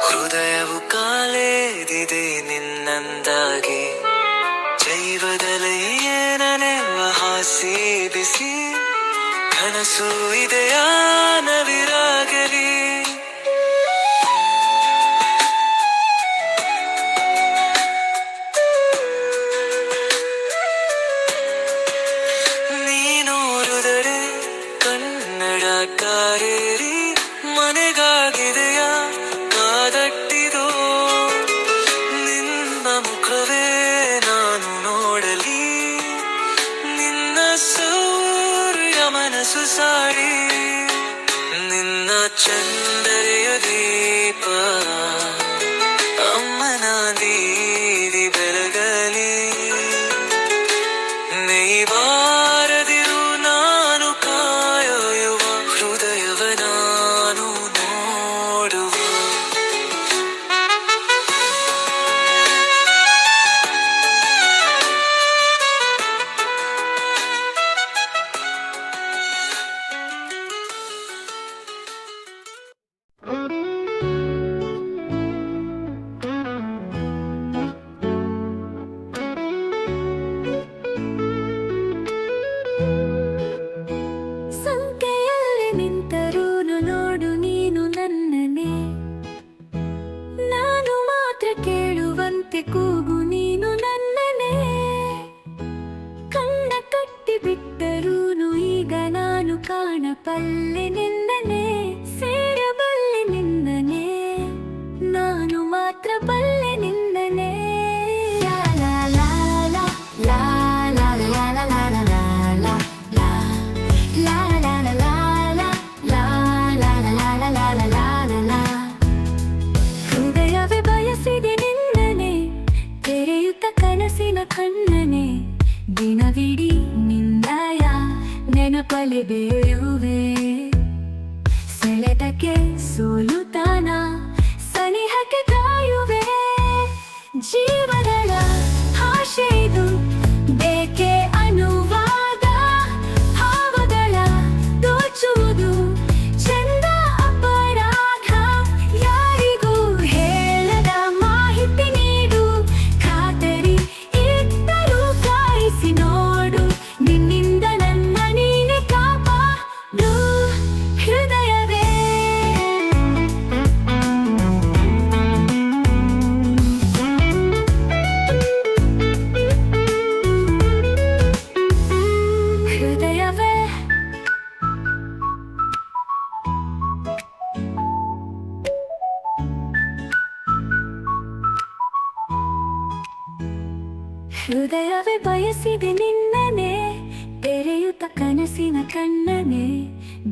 ಹೃದಯವು ಕಾಲೇದಿದೆ ನಿನ್ನಂದಾಗಿ, ಜೈವದಲ್ಲಿಯೇ ನನೆವ ಹಾಸಿ ಬಿಸಿ, ಕನಸು ಇದೆಯಾ ನವಿರಾಗಲಿ. ನೀನೋರಿದರೆ ಕನ್ನಡ ಕಾರೇರಿ ಮನೆಗಾಗಿದೆಯಾ ಕಾದಟ್ಟಿದೋ, ನಿನ್ನ ಮುಖವೇ ನಾನು ನೋಡಲಿ, ನಿನ್ನ ಸೂರ್ಯ ಮನಸ್ಸು ಸಾಡಿ, ನಿನ್ನ ಚಂದರೆಯ ದೀಪ ಅಮ್ಮನ ದೀದಿ ಬೆಳಗಲಿ. ಬಾರದಿರು ನಾನು ಕಾಯುವ ಹೃದಯವ ನಾನು ನೋಡುವ. ಸಂಖ್ಯೆಯಲ್ಲಿ ನಿಂತರೂನು ನೋಡು ನೀನು ನನ್ನನೆ, ನಾನು ಮಾತ್ರ ಕೇಳುವಂತೆ ಕೂಗು ನೀನು ನನ್ನನೆ. ಕಣ್ಣ ಕಟ್ಟಿ ಬಿಟ್ಟರೂನು ಈಗ ನಾನು ಕಾಣಬಲ್ಲೆ ನಿನ್ನನೆ, ಸೇರಬಲ್ಲೆ ನಿನ್ನನೆ, ನಾನು ಮಾತ್ರ ಬಲ್ಲೆ ನಿನ್ನನೆ. ಲಾ ಲಾ ಲಾ ಲಾ ಲಾ ಲಾ ಲಾ ಲಾ ಲಾ ಲಾ ಲಾ ಲಾ. La la la la la la la la la la la la la la. ಹೃದಯವೇ ಬಯಸಿದೆ ನಿನ್ನನೆ, ತೆರೆಯುತ್ತ ಕನಸಿನ ಕಣ್ಣನೆ, ದಿನವಿಡೀ ನಿನ್ನಯ ನೆನಪಲ್ಲಿ ಬೇಯುವೆ. ಸೆಳೆತಕ್ಕೆ ಸೋಲುತ್ತಾನ ಸನಿಹಕ್ಕೆ ಕಾಯುವೆ. ಜೀವನದ ಆಶೆ ಇದು ಬೇಕೆ ಅನ್ನುವಾಗ ಭಾವಗಳ ದೋಚುವುದು ಚಂದ ಅಪರಾಧ. ಯಾರಿಗೂ ಹೇಳದ ಮಾಹಿತಿ ನೀಡು, ಖಾತರಿ ಇದ್ದರೂ ಕಾಯಿಸಿ ನೋಡು, ನಿನ್ನಿಂದ ನನ್ನ ನೀನೆ ಕಾಪಾಡು ಹೃದಯವೇ. ಹೃದಯವೇ ಹೃದಯವೇ ಬಯಸಿದೆ ನಿನ್ನನೆ, ತೆರೆಯುತ್ತ ಕನಸಿನ ಕಣ್ಣನೆ,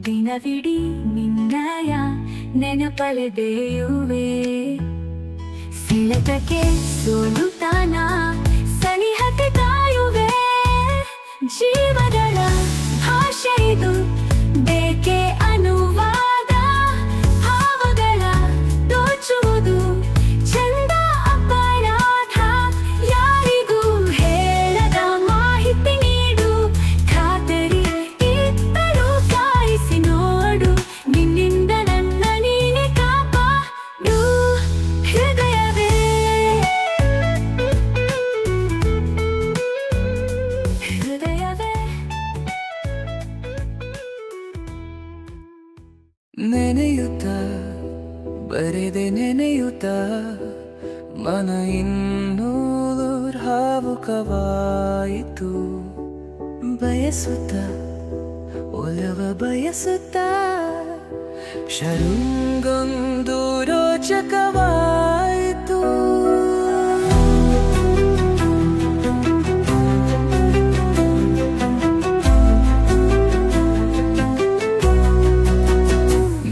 ದಿನವಿಡೀ ನಿನ್ನಯ ನೆನಪಲೆ ಬೇಯುವೆ. ಸೆಳೆತಕ್ಕೆ ಸೋಲುತ್ತಾನ ಸನಿಹಕ್ಕೆ ಕಾಯುವೆ. ಜೀವನದ ಭಾಷೆ ಇದು ಬೇಕೆ ಅನ್ನುವಾಗ ಭಾವಗಳ ದೋಚುವುದು ಚಂದ ಅಪರಾಧ. ಯಾರಿಗೂ ಹೇಳದ ಮಾಹಿತಿ ನೀಡು, ಖಾತರಿ ಇದ್ದರೂ ಕಾಯಿಸಿ ನೋಡು, ನಿನ್ನಿಂದ ನನ್ನ ನೀನೆ ಕಾಪಾಡು ಹೃದಯವೇ. ಹೃದಯವೇ ನೆನೆಯುತ್ತ ಬರೆದೆ ನೆನೆಯುತ್ತ ಮನ ಇನ್ನೂ ಭಾವುಕವಾಯಿತು. ಬಯಸುತ್ತ ಒಲವ ಬಯಸುತ್ತ ಶೃಂಗೊಂದು ರೋಚಕವಾಯಿತು.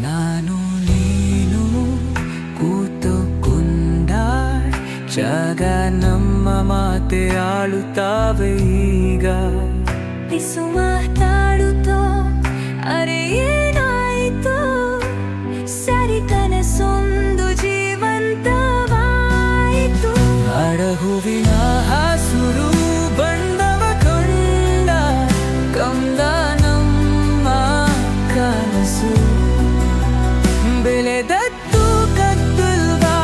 ನಾನು ನೀನು ಕೂತುಕೊಂಡ ಜಾಗ ನಮ್ಮ ಮಾತೆ ಆಳುತ್ತಾವೆ ಈಗ. ಪಿಸು ಮಾತಾಡುತ್ತೋ ಅರೆ ಏನಾಯಿತು, ಸರಿ ಕನಸೊಂದು ಜೀವಂತವಾಯಿತು. ಅಡಹುವಿನ ಹಸುರು ಬಣ್ಣವ ಕೊಂಡ ಕಂದ ನಮ್ಮ ಕನಸು, ಬೆಳೆದದ್ದು ಕತ್ತಲ್ವಾ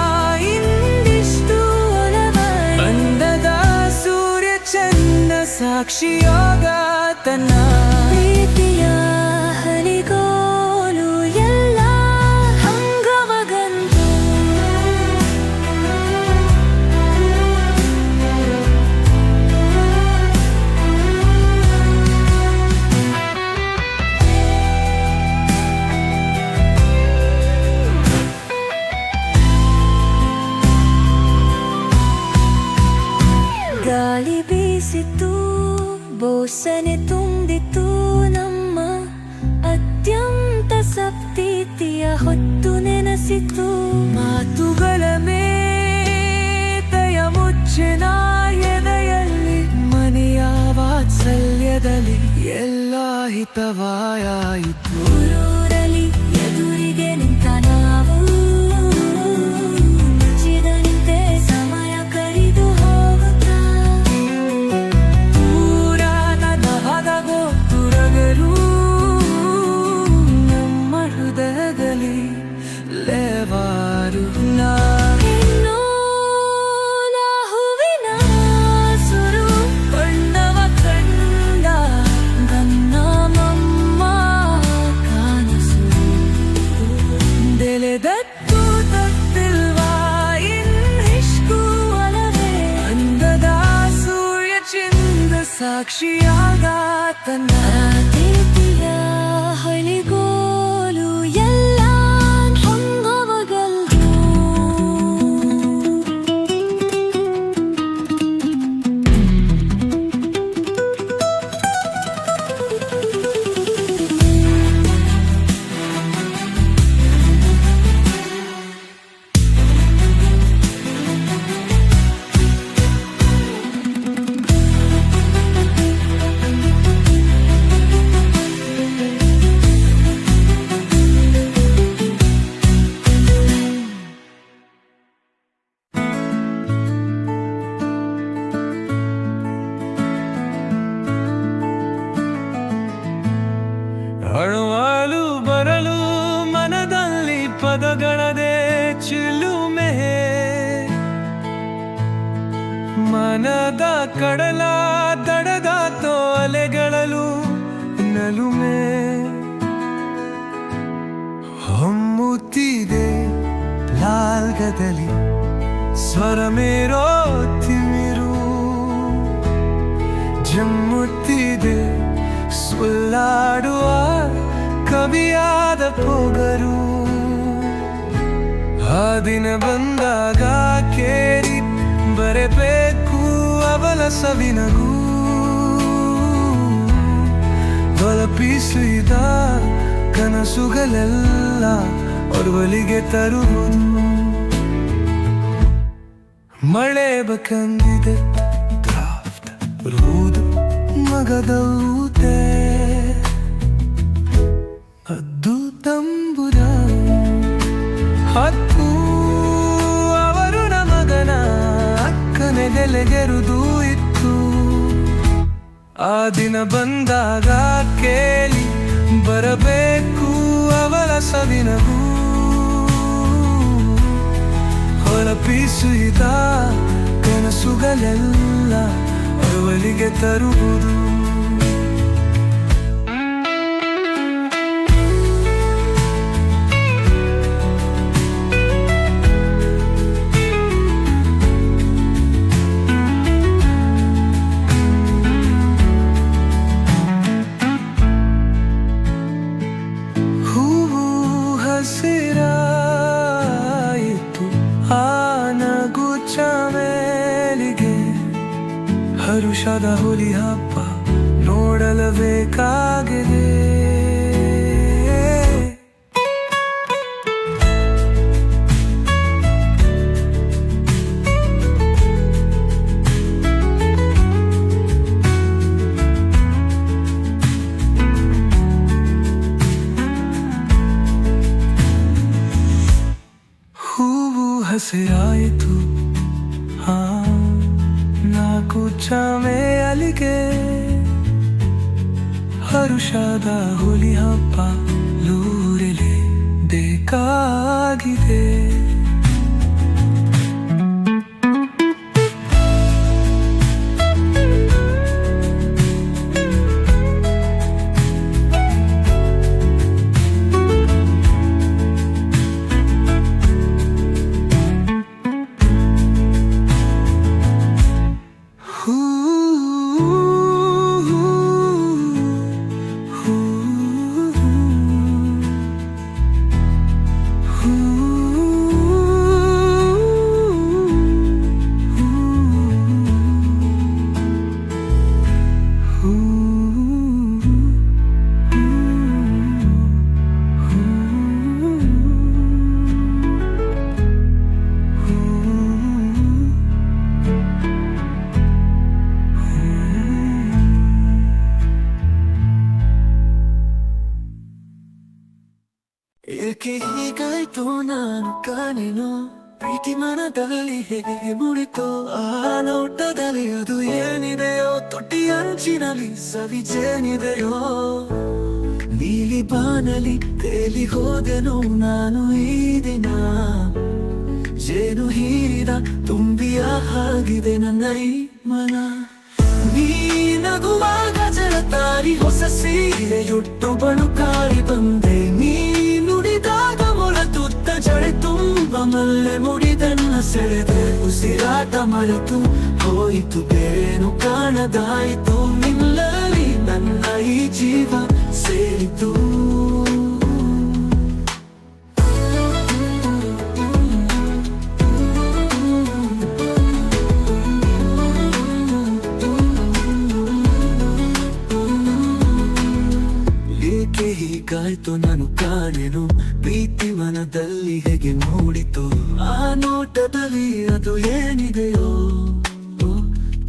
ಹೊತ್ತು ನೆನೆಸಿತು. ಮಾತುಗಳ ಮೇತೆಯ ಮುಚ್ಚಿನ ಎದೆಯಲ್ಲಿ ಮನೆಯ ವಾತ್ಸಲ್ಯದಲ್ಲಿ ಎಲ್ಲ ಹಿತವಾಯಿತು. ಊರೂರಲಿ ಎದುರಿಗೆ ನಿಂತ ನಾವು ಮುಚ್ಚಿದಂತೆ ಸಮಯ ಕಳೆದು ಹೋಗುತ್ತಾ. ಪುರಾಣದ ಹದಗೋ ತುರಗರು ನಮ್ಮ ಹೃದಯದಲ್ಲಿ ಲೇವಾರು ಇನ್ನೂ ನಾ ಹೂವಿನ ಸುರು ಬಣ್ಣವ ಕಂಡ ನನ್ನ ಮಮ್ಮ ಕನಸು. ಬೆಳೆದದ್ದು ತತ್ತಿಲ್ವಾ ಇನ್ನಿಷ್ಟು ಒಲವೇ. ಅಂದದ ಸೂರ್ಯ ಚಿಂದ ಸಾಕ್ಷಿಯಾಗ ತನ್ನ ಪ್ರೀತಿಯ ಹೊಳಿಗೋಲು ಎಲ್ಲ ಹೊಂಗವಗಲ್ದು. ಅಳುವಾಲು ಬರಲು ಮನದಲ್ಲಿ ಪದಗಳದೇ ಚಿಲುಮೆ. ಮನದ ಕಡಲ ದಡದ ಅಲೆಗಳಲು ನಲುಮೆ. ಹೊಮ್ಮುತ್ತಿದೆ ಲಾಲ್ಗದಲ್ಲಿ ಸ್ವರ ಮೇರೋ ತಿಮಿರು. ಜಮ್ಮುತ್ತಿದೆ ಸುಳ್ಳಾಡುವ ಕವಿಯಾದ ಪೊಗರು. ಆ ದಿನ ಬಂದಾಗ ಕೇರಿ ಬರೆಬೇಕು ಅವಳ ಸವಿನಗೂ. ತಲುಪಿಸಿದ ಕನಸುಗಳೆಲ್ಲ ಒಡವಲಿಗೆ ತರುವುದು. ಮಳೆ ಬಕಂದಿದೆ ಡ್ರಾಫ್ಟ್ ಬರುವುದು ಮಗದೌತೆ. ಅದ್ದು ತಂಬುರ ಹಕ್ಕು ಅವರು ನಮಗನ ಅಕ್ಕನೆದೆಲೆಗೆರುದು ಇತ್ತು. ಆ ದಿನ ಬಂದಾಗ ಕೇಳಿ ಬರಬೇಕು ಅವಳ ಸವಿನಗೂ. ಹೊರಪಿಸಿದ ಕನಸುಗಳೆಲ್ಲ ಅವಳಿಗೆ ತರುವುದು. ಹೂವು ಹಸಿರಾಯಿತು ಆ ನಗುಚ್ಚ ಮೇಲಿಗೆ. ಹರುಷದ ಹುಲಿ ಹಬ್ಬ ನೋಡಲಬೇಕಾಗಿದೆ. ಹೂವು ಹಸಿರಾಯಿತು ನಾಲ್ಕು ಚಾಮೆ ಅಲಿಗೆ. ಹರುಷದ ಹುಲಿ ಹಬ್ಬ ಲೂರೆಲೆ ಬೇಕಾಗಿದೆ. Ooh. ಆಯಿತು ನಾನು ಕಾಣೆನು ಪ್ರೀತಿ ಮನದಲ್ಲಿ ಹೇಗೆ ಮುಡಿತು ಆ ನೋಟದಲ್ಲಿ ಅದು ಏನಿದೆಯೋ ತೊಟ್ಟಿ ಅಂಚಿನಲ್ಲಿ ಸವಿಜೇನಿದೆಯೋ ನೀಲಿ ಬಾನಲಿ ತೇಲಿ ಹೋದೆನು ನಾನು ಈ ದಿನ ಜೇನು ಹೀರಿದ ತುಂಬಿಯ ಹಾಗಿದೆ ನನ್ನ ಈ ಮನ ನೀ ನಗುವಾಗ ಜಲತಾರಿ ಹೊಸ ಸೀರೆಯುಟ್ಟು ಬಳುಕಾರಿ ಬಂದೆ ನೀ ನುಡಿದಾಗ ಮೊಳತುತ್ತ ಜಡೆ ತುಂಬ ಮಲ್ಲೆ ಮುಡಿದನ್ನ ಸೆಳೆದೆ ಉಸಿರಾಟ ಮರೆತು ಹೋಯಿತು ಬೇರೇನು ಕಾಣದಾಯಿತು ನಿಲ್ಲಲಿ ನನ್ನ ಈ ಜೀವ ಸೇರಿತು ಹೀಗಾಯ್ತು ನಾನು ಕಾಣೆನು ಪ್ರೀತಿ ಮನದಲ್ಲಿ ಹೇಗೆ ಮೂಡಿತು ಆ ನೋಟದಲ್ಲಿ ಅದು ಏನಿದೆಯೋ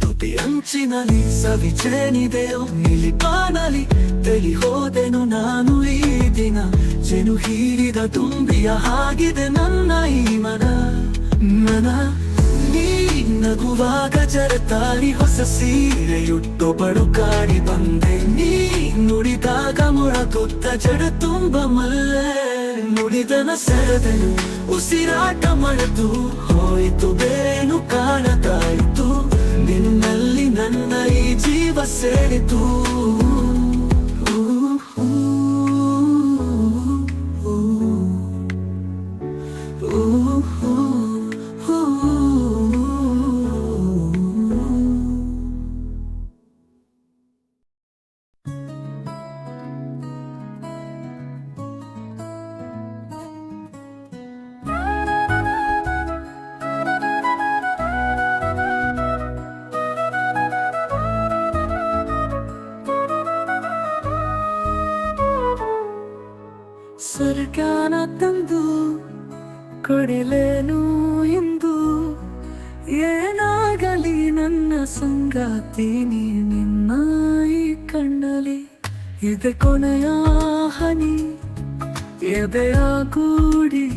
ತುಟಿ ಅಂಚಿನಲ್ಲಿ ಸವಿಜೇನಿದೆಯೋ ನೀಲಿ ಬಾನಲಿ ತೇಲಿ ಹೋದೆನು ನಾನು ಈ ದಿನ ಜೇನು ಹೀರಿದ ತುಂಬಿಯ ಹಾಗಿದೆ ನನ್ನ ಈ ಮನ ನೀ ನಗುವಾಗ ಜರತಾರಿ ಹೊಸ ಸೀರೆಯುಟ್ಟು ಬಳುಕಾಡಿ ಬಂದೆ ನೀ ನುಡಿದಾಗ ಮೊಳತುತ್ತ ಜಡ ತುಂಬ ಮಲ್ಲೆ ನುಡಿದನ ಸೆಳೆದೆನು ಉಸಿರಾಟ ಮರೆತು ಹೋಯಿತು ಬೇರೇನು ಕಾಣದಾಯಿತು ನಿನ್ನಲ್ಲಿ ನನ್ನ ಈ ಜೀವ ಸೇರಿತು ಸ್ವರ್ಗಾನ ತಂದು ಕೊಡಲೇನು ಎಂದು ಏನಾಗಲಿ ನನ್ನ ಸಂಗಾತಿ ನೀ ನಿನ್ನ ಈ ಕಣ್ಣಲ್ಲಿ ಎದೆ ಕೊನೆಯ ಹನಿ ಎದೆಯ ಗೂಡಿ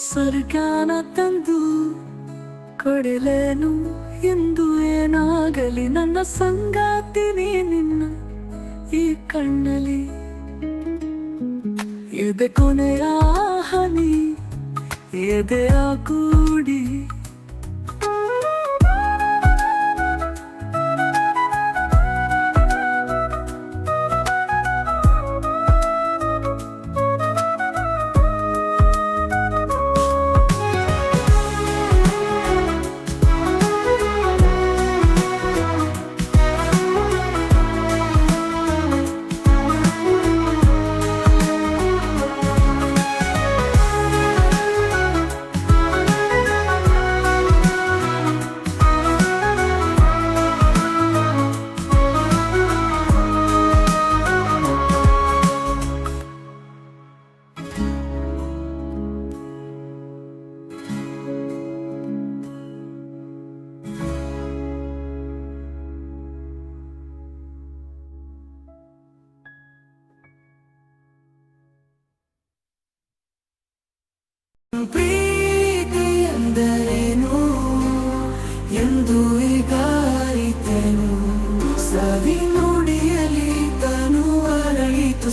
ಸ್ವರ್ಗಾನ ತಂದು ಕೊಡಲೇನು ಎಂದು ಏನಾಗಲಿ ನನ್ನ ಸಂಗಾತಿ ನೀ ನಿನ್ನ ಈ ಕಣ್ಣಲ್ಲಿ ಎದೆ ಕೊನೆಯ ಹನಿ ಎದೆಯ ಕೂಡಿ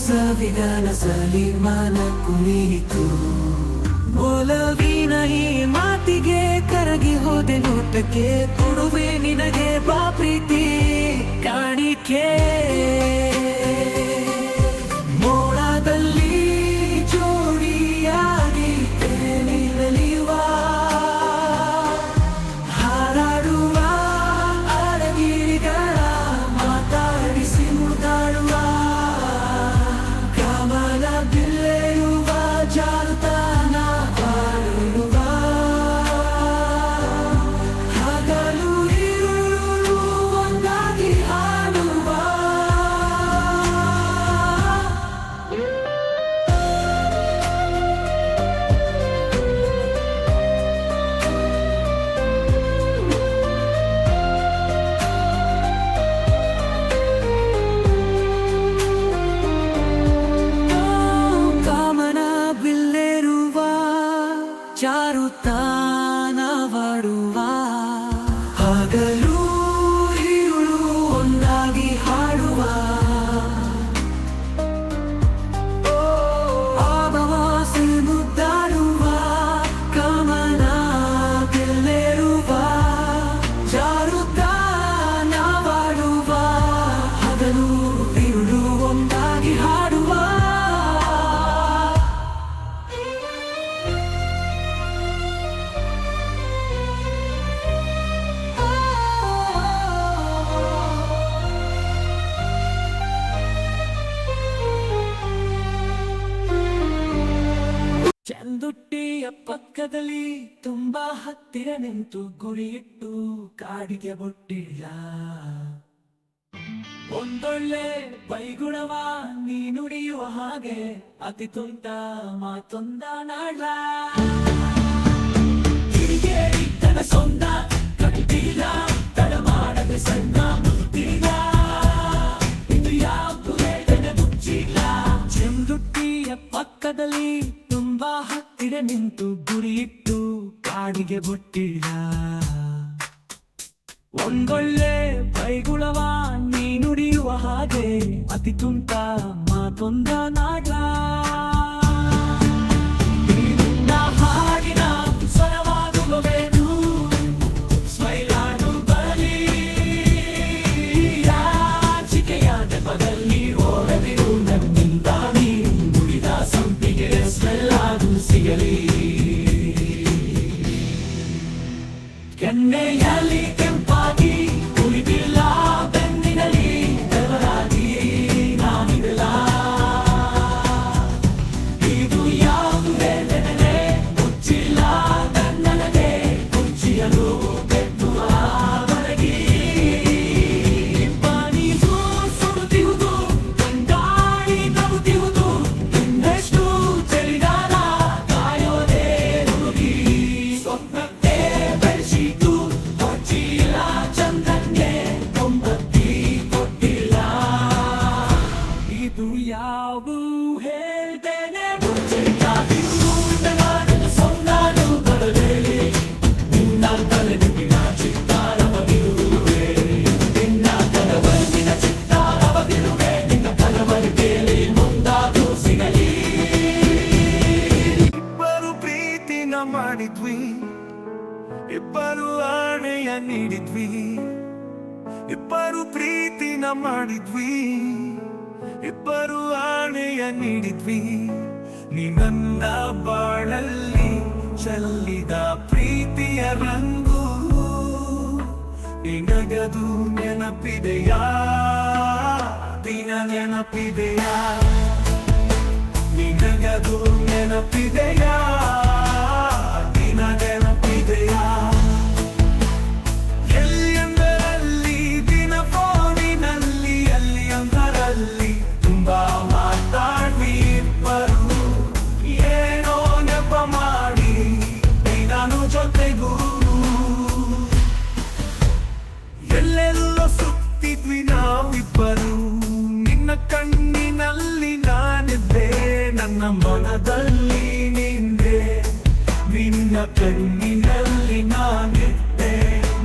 ಸವಿಗನಸಲಿ ಮನ ಕುಣಿಯಿತು. ಒಲವಿನ ಈ ಮಾತಿಗೆ ಕರಗಿ ಹೋದೆ ನೋಟಕ್ಕೆ, ಕೊಡುವೆ ನಿನಗೆ ಬಾ ಪ್ರೀತಿ ಕಾಣಿಕೆ. ಮೋಡದಲ್ಲಿ ಜೋಡಿಯಾಗಿ ತೇಲಿನಲಿಯುವ, ಹಾರಾಡುವ ಅರಗಿರಿಗಳ ಮಾತಾಡಿಸಿ ಮುದ್ದಾಡುವ, ಗಮನ ಬಿಲ್ಲೆಯುವ ಜಾರುತಾನ ಬಾಳುವ, ಹಗಲು ಇರುಳು ಒಂದಾಗಿ ಹಾಡುವ. ಕಾಮನ ಬಿಲ್ಲೆರುವ ಜಾರುತ್ತಾನವಾಡುವ, ಹಗಲು ಇರುಳು ಒಂದಾಗಿ ಹಾಡುವ, ಆಭವಾಸಿ ಮುದ್ದಾಡುವ, ಕಾಮನ ಬಿಲ್ಲೆರುವ ಜಾರುತ್ತಾನವಾಡುವ, ಹಗಲು ಇರುಳು ಒಂದಾಗಿ ಹಾಡುವ. ಚಂದುಟ್ಟಿಯ ಪಕ್ಕದಲ್ಲಿ ತುಂಬಾ ಹತ್ತಿರ ನಿಂತು ಗುರಿಯಿಟ್ಟು ಕಾಡಿಗೆ ಬೊಟ್ಟಿಲ್ಲ. ಒಂದೊಳ್ಳೆ ಬೈಗುಣವ ನೀ ನುಡಿಯುವ ಹಾಗೆ, ಅತಿ ತುಂಟ ಮಾತೊಂದ ನಾಡ. ಕಿಡಿಗೇಡಿ ತನ ಸೊಂದ ಕಟ್ಟಿಲ್ಲ, ತಡ ಮಾಡದೆ ಸಣ್ಣ ಮುಟ್ಟಿಲ್ಲ, ಇದು ಯಾವುದು ಹೇಳದೆ ಮುಚ್ಚಿಲ್ಲ. ಚೆಂದುಟ್ಟಿಯ ಪಕ್ಕದಲ್ಲಿ ತುಂಬಾ ಹತ್ತಿರ ನಿಂತು ಗುರಿಯಿಟ್ಟು ಕಾಡಿಗೆ ಬೊಟ್ಟಿಲ್ಲ. ಒಂದೊಳ್ಳೆ ಬೈಗುಳವ ನೀ ನುಡಿಯುವ ಹಾಗೆ, ಅತಿ ತುಂಟ ಮಾತೊಂದ ನಾಡ. ನಿನ್ನ ಹಾಡಿನ ಸ್ವರವಾಗುವವೇನು, ಸ್ಮೈಲಾನು ಬರಲಿ ಯಾಚಿಕೆಯ ನೆಪದಲ್ಲಿ ಓಡದಿರು ನನ್ನಿಂದ ನೀ ನುಡಿದ ಸಂಪಿಗೆ ಸ್ಮೆಲ್ಲಾದು ಸಿಗಲಿ. ಕೆನ್ನೆಯಲ್ಲಿ ಕೆಂಪಾಗಿ ಉಳಿದಿಲ್ಲ, ಬೆನ್ನಿನಲ್ಲಿ ಬೆವರಾಗಿ ನಾನಿರಲ, ಇದು ಯಾವುದು ನೆನೆ ಮುಚ್ಚಿಲ್ಲ ನನ್ನನಗೆ ಮುಚ್ಚಿಯಲು ಬೆಟ್ಟುವ ಹೊರಗಿ. ಪಾನೀರು ಸುಡುತ್ತಿರುವುದು, ಕಂಗಾಳಿ ನಗುತ್ತಿರುವುದು, ಇನ್ನೆಷ್ಟು ಚಳಿಗಾಲ ಕಾಯೋದೇ ಹುಡುಗಿ. ಸ್ವಪ್ನಕ್ಕೆ ಬೆಳೆಸಿತು ಹೊಚ್ಚಿಲ್ಲ, ಚಂದ್ರನ್ಗೆ ಕೊಂಬತ್ತಿ ಕೊಟ್ಟಿಲ್ಲ, ಇದು ಯಾವು ಹೇಳ್ತೇನೆ ಮುಚ್ಚಿದ್ದಾಗಿತ್ತು. ನನ್ನ ಸೊಂದಾನು ಬರಬೇಡಿ, ನಿನ್ನ ತಲೆ ನಿನ್ನ ಚಿತ್ತಾರವಗಿರುವೆ, ನಿನ್ನ ಕನವರಿನ ಚಿತ್ತಾರವಗಿರುವೆ, ನಿನ್ನ ಕನವರಿಕೆಯಲ್ಲಿ ಮುಂದಾದು ಸಿಗಲಿ. ಇಬ್ಬರು ಪ್ರೀತಿನ ಮಾಡಿದ್ವಿ, ಇಬ್ಬರು ಆಣೆಯ ನೀಡಿದ್ವಿ, ಇಬ್ಬರು ಪ್ರೀತಿನ ಮಾಡಿದ್ವಿ, ಇಬ್ಬರು ಆಣೆಯ ನೀಡಿದ್ವಿ. ನೀ ನನ್ನ ಬಾಳಲ್ಲಿ ಚೆಲ್ಲಿದ ಪ್ರೀತಿಯ ರಂಗು, ನಿನಗದು ನೆನಪಿದೆಯಾ, ದಿನ ನೆನಪಿದೆಯಾ, ನಿನಗದು ನೆನಪಿದೆಯಾ, ದಿನ ನೆನಪಿದೆಯಾ. ಎಲ್ಲಿಯಂದರಲ್ಲಿ ದಿನ ಫೋನಿನಲ್ಲಿ, ಎಲ್ಲಿಯಂದರಲ್ಲಿ ತುಂಬಾ ಮಾತಾಡ್ವಿ ಇಬ್ಬರು, ಏನೋ ನೆಪ ಮಾಡಿ ನಾನು ಜೊತೆಗೂ ಎಲ್ಲೆಲ್ಲೋ ಸುತ್ತಿದ್ವಿ ನಾವಿಬ್ಬರು. ನಿನ್ನ ಕಣ್ಣಿನಲ್ಲಿ ನಾನಿದ್ದೆ, ನನ್ನ ಮನದಲ್ಲಿ ನಿಂದೆ, ನಿನ್ನ ಕಣ್ಣಿನಲ್ಲಿ ನಾನಿದ್ದೆ,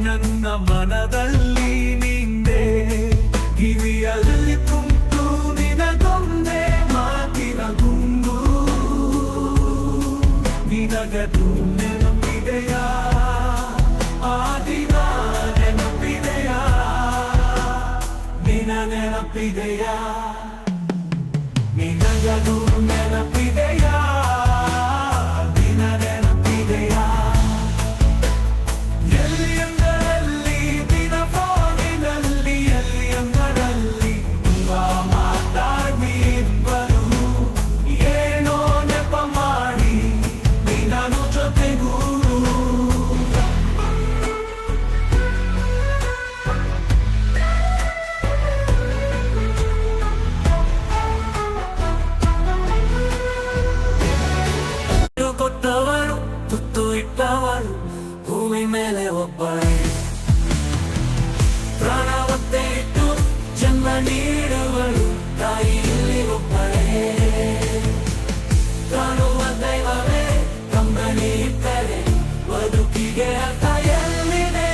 ನನ್ನ ಮನದಲ್ಲಿ ನಿಂದೆ. ಕಿವಿಯಲ್ಲಿ ಕುಂತು ನಿನಗೊಂದೇ ನೆನಪಿದೆಯಾ ನಿನಗದು ನೆನಪಿದೆಯಾ ದಿನ ನೆನಪಿದೆಯಾ ಎಲ್ಲಿ ಅಂದರಲ್ಲಿ ದಿನ ಫೋನಿನಲ್ಲಿ ಎಲ್ಲಿ ಅಂದರಲ್ಲಿ ಮಾತಾಡಿ ಇಬ್ಬರು ಏನೋ ನೆಪ ಮಾಡಿ ನೀನು ಜೊತೆಗೂರು ಕೊಟ್ಟವರು ತುತ್ತು ಇಟ್ಟವರು ಭೂಮಿ ಮೇಲೆ ಒಬ್ಬರೇ ಪ್ರಾಣವತ್ತೆ ಇಟ್ಟು ಜನ್ಮ ನೀಡುವರು ತಾಯಿ ಇಲ್ಲಿ ಒಬ್ಬರೇ ಕಾಣುವ ದೈವವೇ ಕಂಬನಿ ಇಟ್ಟರೆ ಬದುಕಿಗೆ ಅರ್ಥ ಎಲ್ಲಿದೆ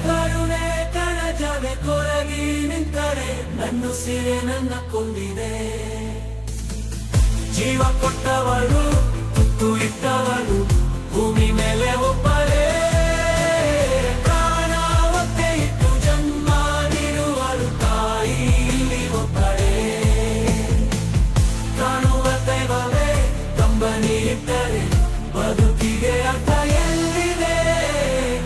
ಕರುಣೆ ಕಣಜವೇ ಕೊರಗಿ ನಿಂತರೆ ನನ್ನ ಸಿರೆ ನನ್ನ ಕೊಂದಿದೆ ಜೀವ ಕೊಟ್ಟವರು ತುತ್ತು ಇಟ್ಟವರು ಭೂಮಿ ಮೇಲೆ ಒಬ್ಬರೇ ಪ್ರಾಣ ಒತ್ತೆ ಇಟ್ಟು ಜನ್ಮ ನೀಡುವರು ತಾಯಿ ಇಲ್ಲಿ ಒಬ್ಬರೇ ಕಾಣುವ ದೈವವೇ ಕಂಬನಿ ಇಟ್ಟರೆ ಬದುಕಿಗೆ ಅರ್ಥ ಎಲ್ಲಿದೆ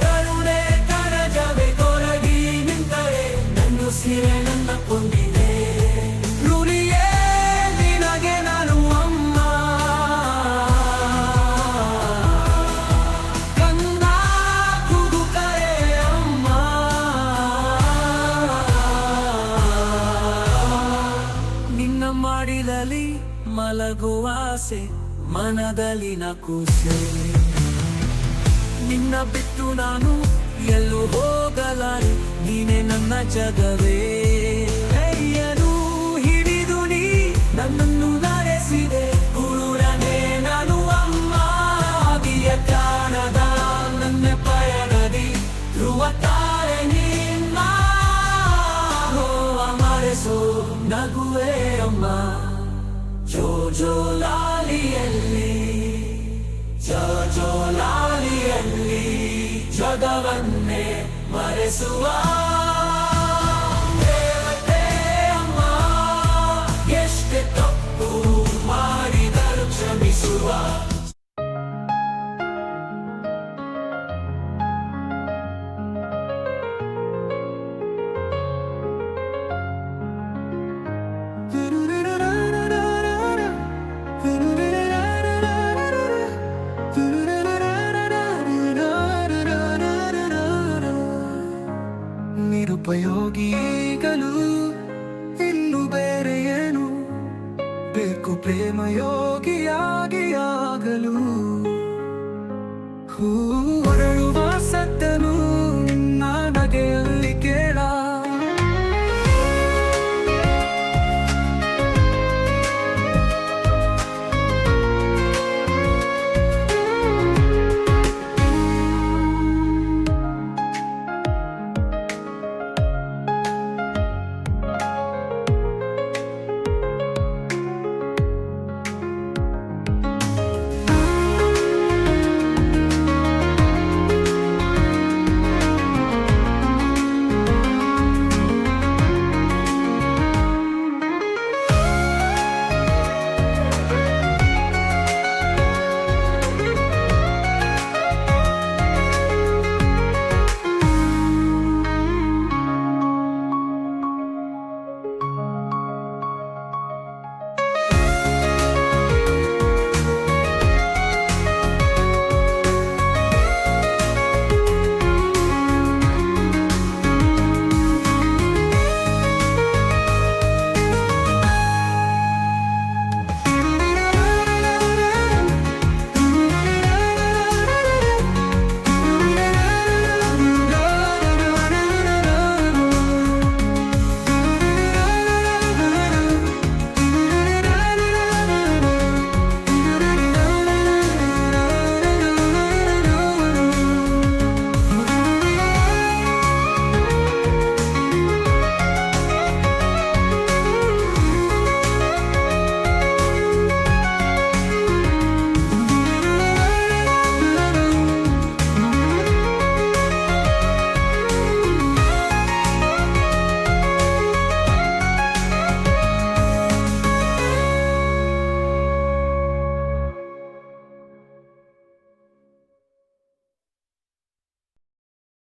ಕರುಣೆ ಕಣಜವೇ ಕೊರಗಿ ನಿಂತರೆ ನನ್ನ ಸಿರೆ ನನ್ನ ಕೊಂದಿದೆ ಋಣಿಯೇ ನಿನಗೆ ನಾನು ಅಮ್ಮ ಕಂದ ಕೂಗುಕರೆ ಅಮ್ಮ ನಿನ್ನ ಮಾಡಿದಲ್ಲಿ ಮಲಗುವ ಆಸೆ ಮನದಲ್ಲಿ ನಕುಸೆ ನಿನ್ನ ಬಿಟ್ಟು ನಾನು ಎಲ್ಲೂ ಹೋಗಲಾರೆ ನೀನೆ ನನ್ನ ಜಗವೇ ಕೈಯನು ಹಿಡಿದು ನೀ ನನ್ನನ್ನು ನಡೆಸಿದೆ ಗುರುರನೇ ನಾನು ಅಮ್ಮ ಆಗಿಯ ಕಾಣದ ನನ್ನ ಪಯಣದಿ ಧ್ರುವತಾರೆ ನಿನ್ನ ಮರೆಸೋ ನಗುವೆ ಅಮ್ಮ ಜೋ ಲಾಲಿಯಲ್ಲಿ ಲಾಲಿಯಲ್ಲಿ ಜಗವನ್ನೇ ಮರೆಸುವ ದೇವತೆ ಅಮ್ಮ ಎಷ್ಟೇ ತಪ್ಪು ಮಾಡಿದರು ಕ್ಷಮಿಸುವ ನಿರುಪಯೋಗಿಗಳು ಇನ್ನು ಬೇರೆ ಏನು ಬೇಕು ಪ್ರೇಮ ಯೋಗಿಯಾಗಿ ಆಗಲು ಹೊರಳುವ ಸತ್ತನು ನಿನ್ನ ನಗೆಯಲ್ಲಿ ಕೇಳ